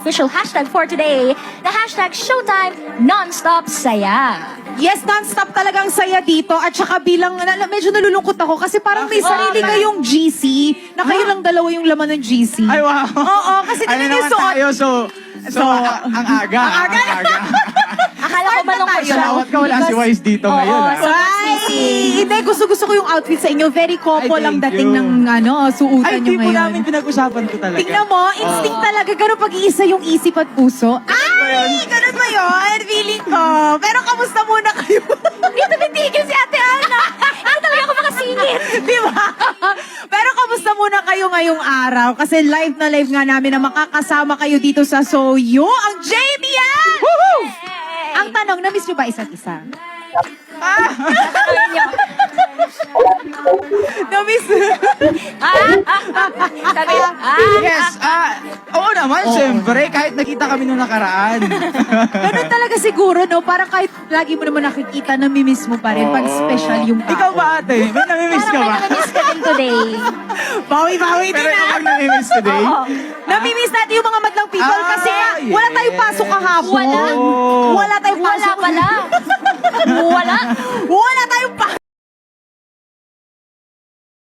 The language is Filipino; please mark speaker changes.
Speaker 1: Official hashtag for today, the hashtag Showtime Nonstop Saya.
Speaker 2: Yes, non-stop talagang saya dito. At saka bilang, medyo nalulungkot ako kasi parang may sarili kayong GC, na kayo lang dalawa yung laman ng GC.
Speaker 3: Ay, wow.
Speaker 2: Oo, kasi
Speaker 3: Ano
Speaker 2: tingnan
Speaker 3: naman
Speaker 2: yung suot.
Speaker 3: tayo, so ang aga.
Speaker 2: Ang aga.
Speaker 1: Akala ko malungkot siya.
Speaker 3: Salawat ka, wala si Wise dito
Speaker 1: Oo,
Speaker 3: ngayon. ah.
Speaker 1: sa-
Speaker 2: Ay, hindi, gusto ko yung outfit sa inyo. Very couple
Speaker 3: Ay,
Speaker 2: ang
Speaker 3: thank
Speaker 2: dating
Speaker 3: you.
Speaker 2: ng suotan
Speaker 3: Ay,
Speaker 2: nyo
Speaker 3: hindi po
Speaker 2: ngayon.
Speaker 3: namin pinag-usapan ko talaga.
Speaker 2: Tingnan mo, instinct talaga. Ganun pag-iisa yung isip at puso. Ay, ganun ba yun? Feeling ko. Pero kamusta muna kayo?
Speaker 1: Dito bitigil si Ate Ana. Hindi talaga ako makasingit.
Speaker 2: Di ba? Pero kamusta muna kayo ngayong araw? Kasi live na live nga namin na makakasama kayo dito sa Soyo, ang JBL! Ang tanong, na-miss nyo ba isa't isa? Na-miss?
Speaker 1: Sabi,
Speaker 3: Yes, oo naman, syempre, kahit nakita kami nung nakaraan.
Speaker 2: Ganun talaga siguro, no? Parang kahit lagi mo naman nakikita, namimiss mo pa rin pag special yung tao.
Speaker 3: Ikaw ba, ate? May namimiss ka
Speaker 1: parang
Speaker 3: ba?
Speaker 1: may namiss ka din today.
Speaker 2: Bawi-bawi
Speaker 3: Pero
Speaker 2: din
Speaker 3: ikaw
Speaker 2: na.
Speaker 3: bang namimiss today?
Speaker 2: Namimiss natin yung mga madlang people kasi nga,
Speaker 3: Ah,
Speaker 2: wala
Speaker 3: yes.
Speaker 2: tayong pasok kahapon.
Speaker 1: Wala.
Speaker 2: Wala tayong
Speaker 1: Wala
Speaker 2: pasok.
Speaker 1: pala. Wala.
Speaker 2: Wala tayong